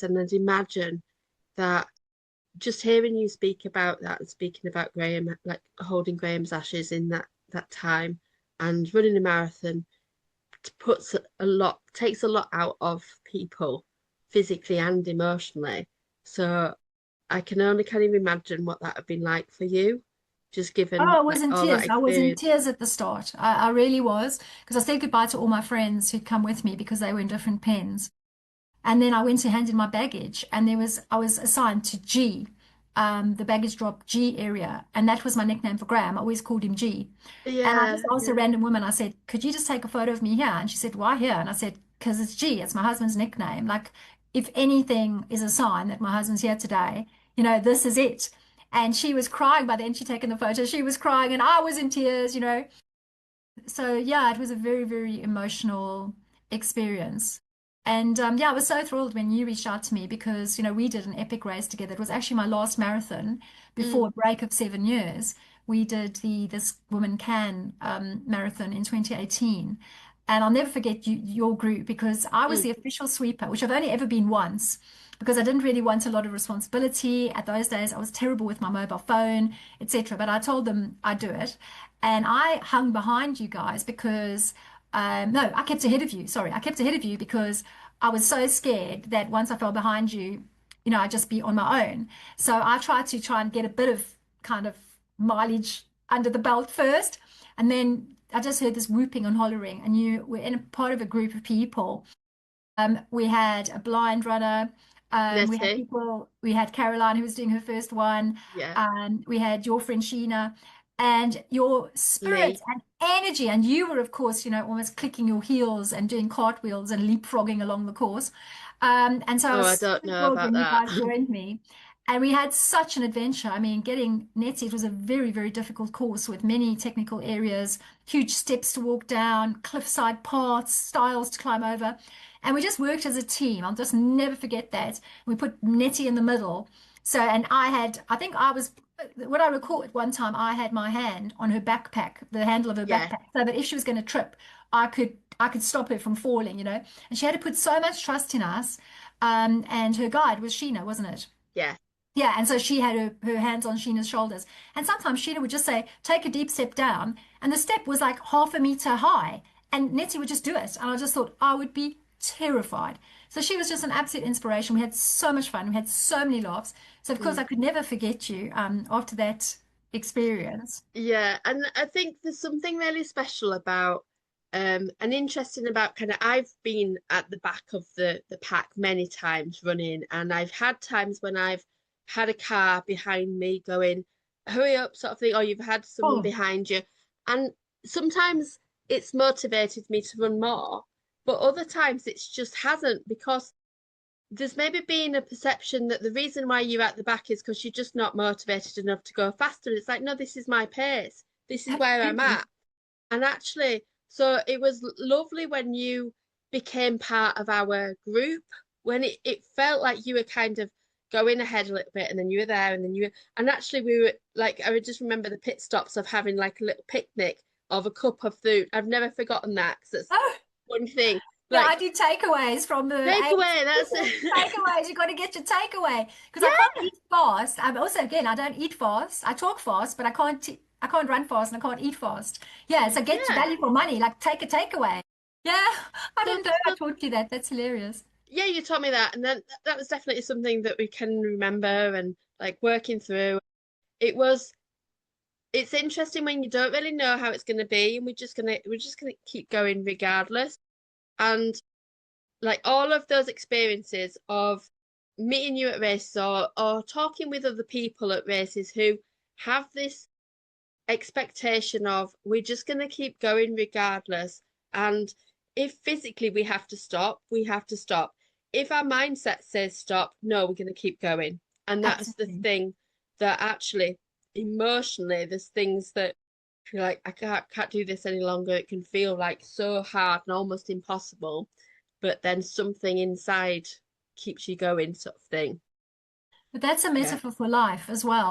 and I'd imagine that just hearing you speak about that and speaking about Graham, like holding Graham's ashes in that time and running a marathon puts a lot, takes a lot out of people physically and emotionally. So I can only kind of imagine what that would been like for you, just Oh, given I was like in all that tears. I was in experience. tears at the start. I really was, because I said goodbye to all my friends who'd come with me because they were in different pens. And then I went to hand in my baggage, and I was assigned to G, the baggage drop G area, and that was my nickname for Graham. I always called him G. And I just Yeah, asked a yeah. random woman, I said, "Could you just take a photo of me here?" And she said, "Why here?" And I said, "Because it's G. It's my husband's nickname. Like, if anything is a sign that my husband's here today, this is it." And she was crying by then. She'd taken the photo. She was crying, and I was in tears. So yeah, it was a very, very emotional experience. And yeah, I was so thrilled when you reached out to me because, we did an epic race together. It was actually my last marathon Mm, before a break of 7 years. We did the This Woman Can marathon in 2018. And I'll never forget your group because I was mm, the official sweeper, which I've only ever been once because I didn't really want a lot of responsibility. At those days, I was terrible with my mobile phone, etc. But I told them I'd do it. And I hung behind you guys because, no, I kept ahead of you. Sorry, I kept ahead of you because I was so scared that once I fell behind you, I'd just be on my own. So I tried to try and get a bit of kind of mileage under the belt first. And then I just heard this whooping and hollering, and you were in a part of a group of people. We had a blind runner. Nettie. We had Caroline who was doing her first one. Yeah. We had your friend Sheena, and your spirit Lee. and energy. And you were, of course, almost clicking your heels and doing cartwheels and leapfrogging along the course. And so I Oh, was I so don't know thrilled about when you that. guys joined me. And we had such an adventure. I mean, getting Nettie, it was a very, very difficult course with many technical areas, huge steps to walk down, cliffside paths, stiles to climb over. And we just worked as a team. I'll just never forget that. We put Nettie in the middle. So, and I think I was, what I recall at one time, I had my hand on her backpack, the handle of her Yeah, backpack, so that if she was going to trip, I could stop her from falling. And she had to put so much trust in us. And her guide was Sheena, wasn't it? yeah. Yeah, and so she had her hands on Sheena's shoulders. And sometimes Sheena would just say, "Take a deep step down." And the step was like half a meter high. And Nettie would just do it. And I just thought I would be terrified. So she was just an absolute inspiration. We had so much fun. We had so many laughs. So of course Mm. I could never forget you after that experience. Yeah, and I think there's something really special about and interesting about kind of I've been at the back of the pack many times running, and I've had times when I've had a car behind me going, hurry up, sort of thing, or you've had someone Oh, behind you. And sometimes it's motivated me to run more, but other times it's just hasn't because there's maybe been a perception that the reason why you're at the back is because you're just not motivated enough to go faster. It's like, no, this is my pace. This is where I'm absolutely. at. And actually, so it was lovely when you became part of our group, when it felt like you were kind of going ahead a little bit and then you were there and then and actually we were like, I would just remember the pit stops of having like a little picnic of a cup of food. I've never forgotten that because it's Oh, one thing. yeah, I Like, do takeaways from the take AIDS. away, that's Takeaways, you got to get your takeaway because I can't yeah, eat fast. I'm also, again, I don't eat fast. I talk fast, but I can't run fast and I can't eat fast. Yeah, so get your yeah. value for money, like take a takeaway. Yeah, I So, didn't know I so taught you that. That's hilarious. yeah, you taught me that, and then that was definitely something that we can remember and like working through. It was it's interesting when you don't really know how it's going to be, and we're just gonna keep going regardless. And like all of those experiences of meeting you at races or talking with other people at races who have this expectation of we're just going to keep going regardless. And if physically we have to stop, we have to stop. If our mindset says stop, no, we're going to keep going. And that's the Absolutely. thing that actually emotionally, there's things that you're like, I can't do this any longer. It can feel like so hard and almost impossible, but then something inside keeps you going, sort of thing. But that's a Yeah. metaphor for life as well.